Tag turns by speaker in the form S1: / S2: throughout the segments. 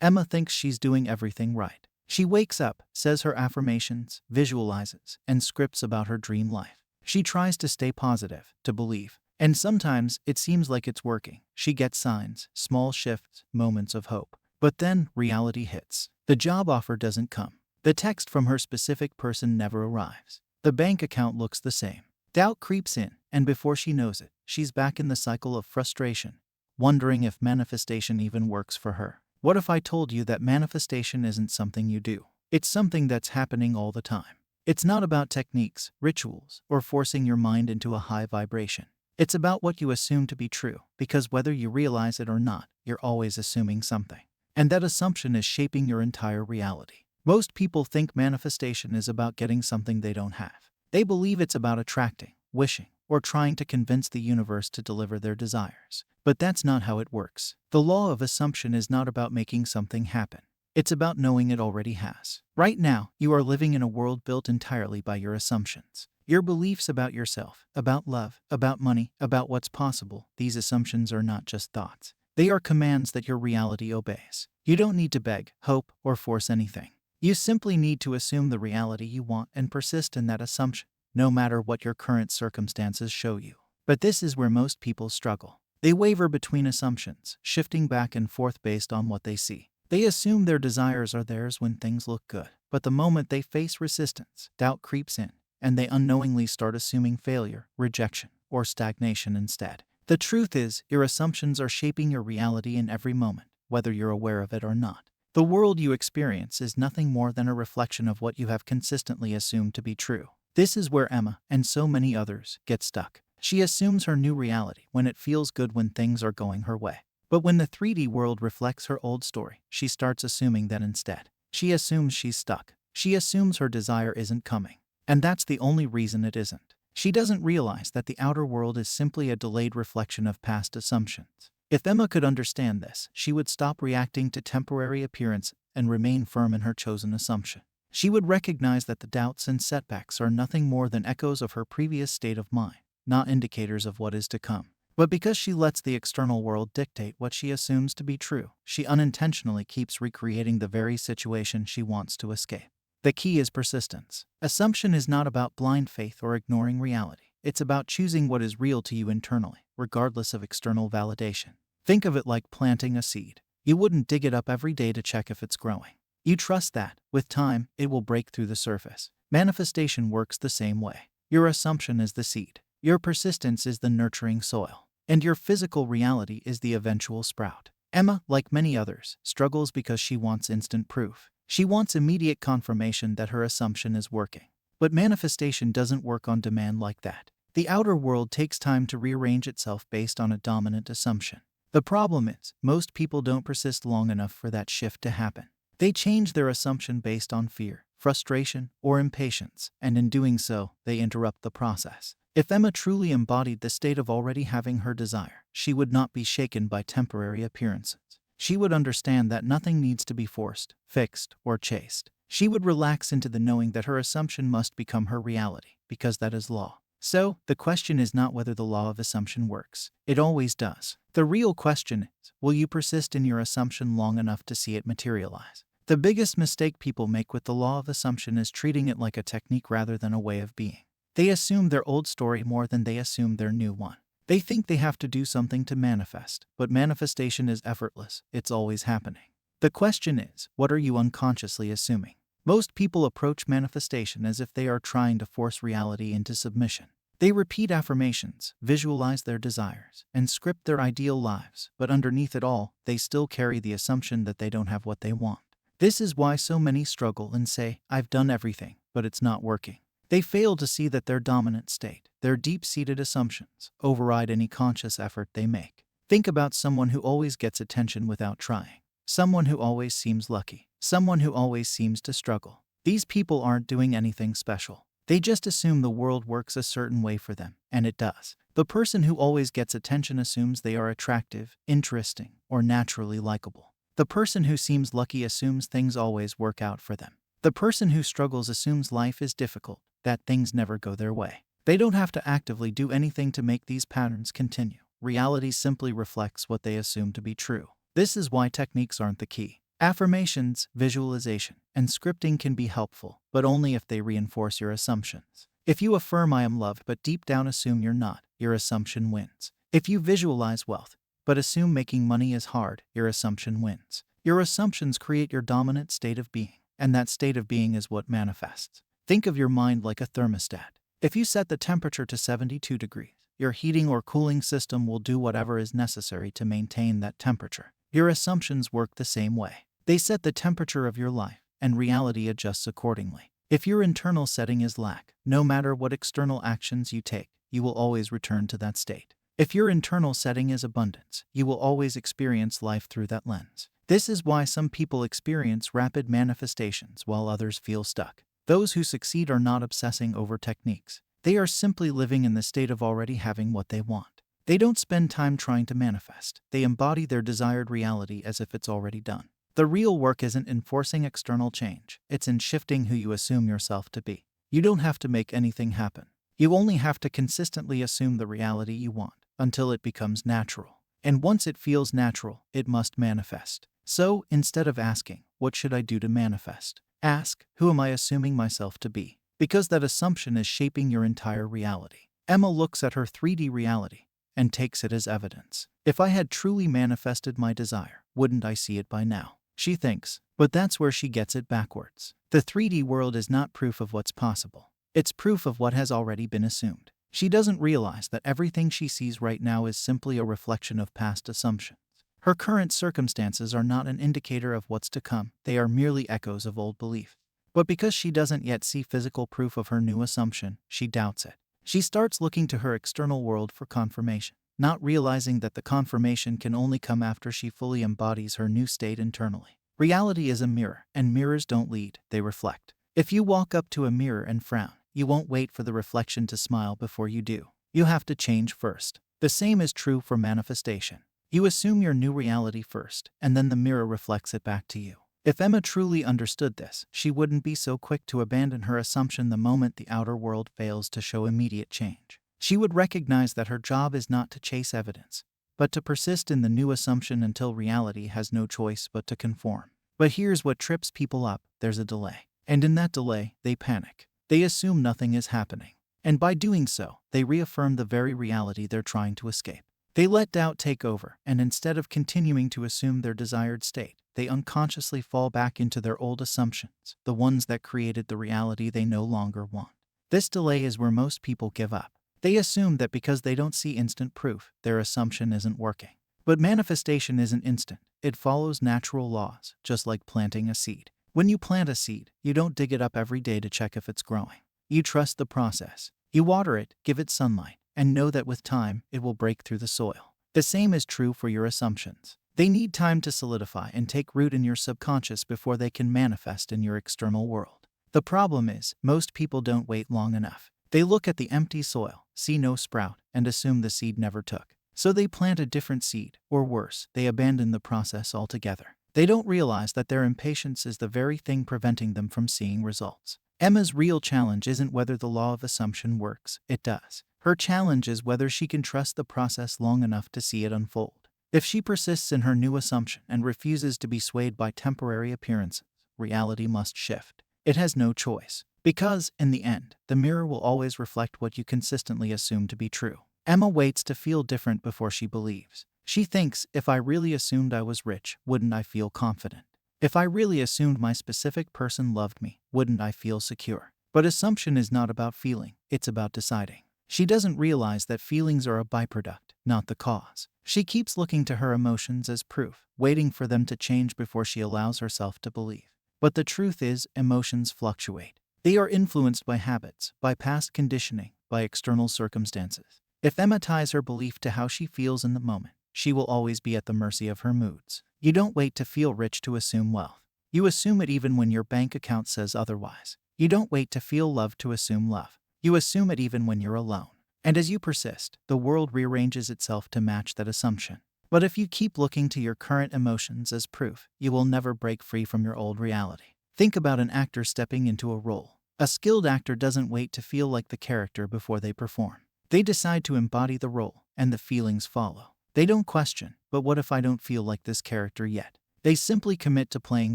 S1: Emma thinks she's doing everything right. She wakes up, says her affirmations, visualizes, and scripts about her dream life. She tries to stay positive, to believe. And sometimes it seems like it's working. She gets signs, small shifts, moments of hope. But then reality hits. The job offer doesn't come. The text from her specific person never arrives. The bank account looks the same. Doubt creeps in, and before she knows it, she's back in the cycle of frustration, wondering if manifestation even works for her. What if I told you that manifestation isn't something you do? It's something that's happening all the time. It's not about techniques, rituals, or forcing your mind into a high vibration. It's about what you assume to be true, because whether you realize it or not, you're always assuming something. And that assumption is shaping your entire reality. Most people think manifestation is about getting something they don't have. They believe it's about attracting, wishing, or trying to convince the universe to deliver their desires. But that's not how it works. The law of assumption is not about making something happen. It's about knowing it already has. Right now, you are living in a world built entirely by your assumptions. Your beliefs about yourself, about love, about money, about what's possible. These assumptions are not just thoughts. They are commands that your reality obeys. You don't need to beg, hope, or force anything. You simply need to assume the reality you want and persist in that assumption, no matter what your current circumstances show you. But this is where most people struggle. They waver between assumptions, shifting back and forth based on what they see. They assume their desires are theirs when things look good. But the moment they face resistance, doubt creeps in, and they unknowingly start assuming failure, rejection, or stagnation instead. The truth is, your assumptions are shaping your reality in every moment, whether you're aware of it or not. The world you experience is nothing more than a reflection of what you have consistently assumed to be true. This is where Emma, and so many others, get stuck. She assumes her new reality when it feels good when things are going her way. But when the 3D world reflects her old story, she starts assuming that instead. She assumes she's stuck. She assumes her desire isn't coming. And that's the only reason it isn't. She doesn't realize that the outer world is simply a delayed reflection of past assumptions. If Emma could understand this, she would stop reacting to temporary appearance and remain firm in her chosen assumption. She would recognize that the doubts and setbacks are nothing more than echoes of her previous state of mind, not indicators of what is to come. But because she lets the external world dictate what she assumes to be true, she unintentionally keeps recreating the very situation she wants to escape. The key is persistence. Assumption is not about blind faith or ignoring reality. It's about choosing what is real to you internally, regardless of external validation. Think of it like planting a seed. You wouldn't dig it up every day to check if it's growing. You trust that, with time, it will break through the surface. Manifestation works the same way. Your assumption is the seed. Your persistence is the nurturing soil. And your physical reality is the eventual sprout. Emma, like many others, struggles because she wants instant proof. She wants immediate confirmation that her assumption is working. But manifestation doesn't work on demand like that. The outer world takes time to rearrange itself based on a dominant assumption. The problem is, most people don't persist long enough for that shift to happen. They change their assumption based on fear, frustration, or impatience, and in doing so, they interrupt the process. If Emma truly embodied the state of already having her desire, she would not be shaken by temporary appearances. She would understand that nothing needs to be forced, fixed, or chased. She would relax into the knowing that her assumption must become her reality, because that is law. So, the question is not whether the law of assumption works. It always does. The real question is, will you persist in your assumption long enough to see it materialize? The biggest mistake people make with the law of assumption is treating it like a technique rather than a way of being. They assume their old story more than they assume their new one. They think they have to do something to manifest, but manifestation is effortless. It's always happening. The question is, what are you unconsciously assuming? Most people approach manifestation as if they are trying to force reality into submission. They repeat affirmations, visualize their desires, and script their ideal lives, but underneath it all, they still carry the assumption that they don't have what they want. This is why so many struggle and say, "I've done everything, but it's not working." They fail to see that their dominant state, their deep-seated assumptions, override any conscious effort they make. Think about someone who always gets attention without trying. Someone who always seems lucky. Someone who always seems to struggle. These people aren't doing anything special. They just assume the world works a certain way for them, and it does. The person who always gets attention assumes they are attractive, interesting, or naturally likable. The person who seems lucky assumes things always work out for them. The person who struggles assumes life is difficult, that things never go their way. They don't have to actively do anything to make these patterns continue. Reality simply reflects what they assume to be true. This is why techniques aren't the key. Affirmations, visualization, and scripting can be helpful, but only if they reinforce your assumptions. If you affirm I am loved but deep down assume you're not, your assumption wins. If you visualize wealth, but assume making money is hard, your assumption wins. Your assumptions create your dominant state of being, and that state of being is what manifests. Think of your mind like a thermostat. If you set the temperature to 72 degrees, your heating or cooling system will do whatever is necessary to maintain that temperature. Your assumptions work the same way. They set the temperature of your life, and reality adjusts accordingly. If your internal setting is lack, no matter what external actions you take, you will always return to that state. If your internal setting is abundance, you will always experience life through that lens. This is why some people experience rapid manifestations while others feel stuck. Those who succeed are not obsessing over techniques. They are simply living in the state of already having what they want. They don't spend time trying to manifest. They embody their desired reality as if it's already done. The real work isn't in forcing external change. It's in shifting who you assume yourself to be. You don't have to make anything happen. You only have to consistently assume the reality you want until it becomes natural. And once it feels natural, it must manifest. So, instead of asking, what should I do to manifest? Ask, who am I assuming myself to be? Because that assumption is shaping your entire reality. Emma looks at her 3D reality and takes it as evidence. If I had truly manifested my desire, wouldn't I see it by now? She thinks, but that's where she gets it backwards. The 3D world is not proof of what's possible. It's proof of what has already been assumed. She doesn't realize that everything she sees right now is simply a reflection of past assumptions. Her current circumstances are not an indicator of what's to come. They are merely echoes of old belief. But because she doesn't yet see physical proof of her new assumption, she doubts it. She starts looking to her external world for confirmation, not realizing that the confirmation can only come after she fully embodies her new state internally. Reality is a mirror, and mirrors don't lead, they reflect. If you walk up to a mirror and frown, you won't wait for the reflection to smile before you do. You have to change first. The same is true for manifestation. You assume your new reality first, and then the mirror reflects it back to you. If Emma truly understood this, she wouldn't be so quick to abandon her assumption the moment the outer world fails to show immediate change. She would recognize that her job is not to chase evidence, but to persist in the new assumption until reality has no choice but to conform. But here's what trips people up: there's a delay. And in that delay, they panic. They assume nothing is happening. And by doing so, they reaffirm the very reality they're trying to escape. They let doubt take over, and instead of continuing to assume their desired state, they unconsciously fall back into their old assumptions, the ones that created the reality they no longer want. This delay is where most people give up. They assume that because they don't see instant proof, their assumption isn't working. But manifestation isn't instant. It follows natural laws, just like planting a seed. When you plant a seed, you don't dig it up every day to check if it's growing. You trust the process. You water it, give it sunlight, and know that with time, it will break through the soil. The same is true for your assumptions. They need time to solidify and take root in your subconscious before they can manifest in your external world. The problem is, most people don't wait long enough. They look at the empty soil, see no sprout, and assume the seed never took. So they plant a different seed, or worse, they abandon the process altogether. They don't realize that their impatience is the very thing preventing them from seeing results. Emma's real challenge isn't whether the law of assumption works. It does. Her challenge is whether she can trust the process long enough to see it unfold. If she persists in her new assumption and refuses to be swayed by temporary appearances, reality must shift. It has no choice. Because, in the end, the mirror will always reflect what you consistently assume to be true. Emma waits to feel different before she believes. She thinks, if I really assumed I was rich, wouldn't I feel confident? If I really assumed my specific person loved me, wouldn't I feel secure? But assumption is not about feeling, it's about deciding. She doesn't realize that feelings are a byproduct, not the cause. She keeps looking to her emotions as proof, waiting for them to change before she allows herself to believe. But the truth is, emotions fluctuate. They are influenced by habits, by past conditioning, by external circumstances. If Emma ties her belief to how she feels in the moment, she will always be at the mercy of her moods. You don't wait to feel rich to assume wealth. You assume it even when your bank account says otherwise. You don't wait to feel love to assume love. You assume it even when you're alone. And as you persist, the world rearranges itself to match that assumption. But if you keep looking to your current emotions as proof, you will never break free from your old reality. Think about an actor stepping into a role. A skilled actor doesn't wait to feel like the character before they perform. They decide to embody the role, and the feelings follow. They don't question, but what if I don't feel like this character yet? They simply commit to playing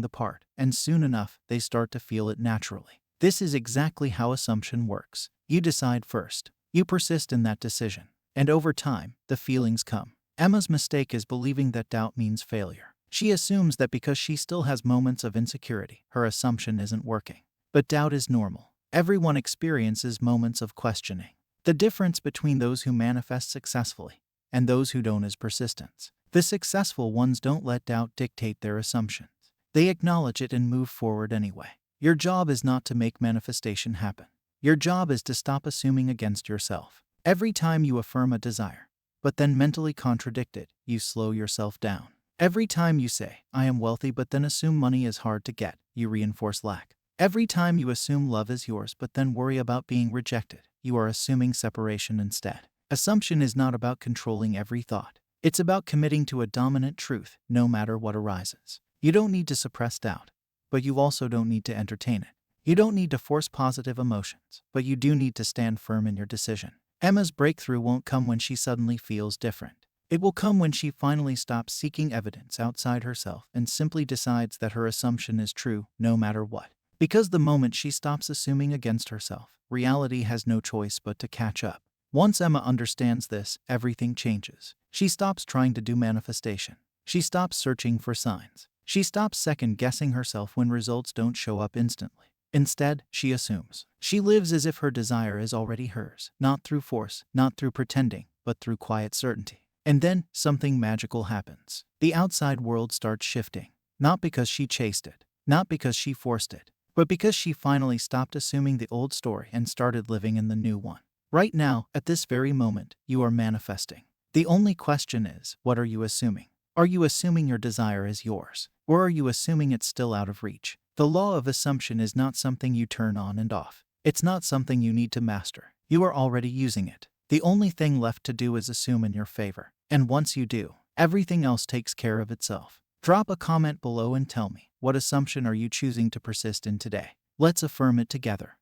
S1: the part, and soon enough, they start to feel it naturally. This is exactly how assumption works. You decide first. You persist in that decision. And over time, the feelings come. Emma's mistake is believing that doubt means failure. She assumes that because she still has moments of insecurity, her assumption isn't working. But doubt is normal. Everyone experiences moments of questioning. The difference between those who manifest successfully and those who don't is persistence. The successful ones don't let doubt dictate their assumptions. They acknowledge it and move forward anyway. Your job is not to make manifestation happen. Your job is to stop assuming against yourself. Every time you affirm a desire, but then mentally contradict it, you slow yourself down. Every time you say, I am wealthy, but then assume money is hard to get, you reinforce lack. Every time you assume love is yours, but then worry about being rejected, you are assuming separation instead. Assumption is not about controlling every thought. It's about committing to a dominant truth, no matter what arises. You don't need to suppress doubt, but you also don't need to entertain it. You don't need to force positive emotions, but you do need to stand firm in your decision. Emma's breakthrough won't come when she suddenly feels different. It will come when she finally stops seeking evidence outside herself and simply decides that her assumption is true, no matter what. Because the moment she stops assuming against herself, reality has no choice but to catch up. Once Emma understands this, everything changes. She stops trying to do manifestation. She stops searching for signs. She stops second-guessing herself when results don't show up instantly. Instead, she assumes. She lives as if her desire is already hers, not through force, not through pretending, but through quiet certainty. And then, something magical happens. The outside world starts shifting. Not because she chased it, not because she forced it, but because she finally stopped assuming the old story and started living in the new one. Right now, at this very moment, you are manifesting. The only question is, what are you assuming? Are you assuming your desire is yours? Or are you assuming it's still out of reach? The law of assumption is not something you turn on and off. It's not something you need to master. You are already using it. The only thing left to do is assume in your favor. And once you do, everything else takes care of itself. Drop a comment below and tell me, what assumption are you choosing to persist in today? Let's affirm it together.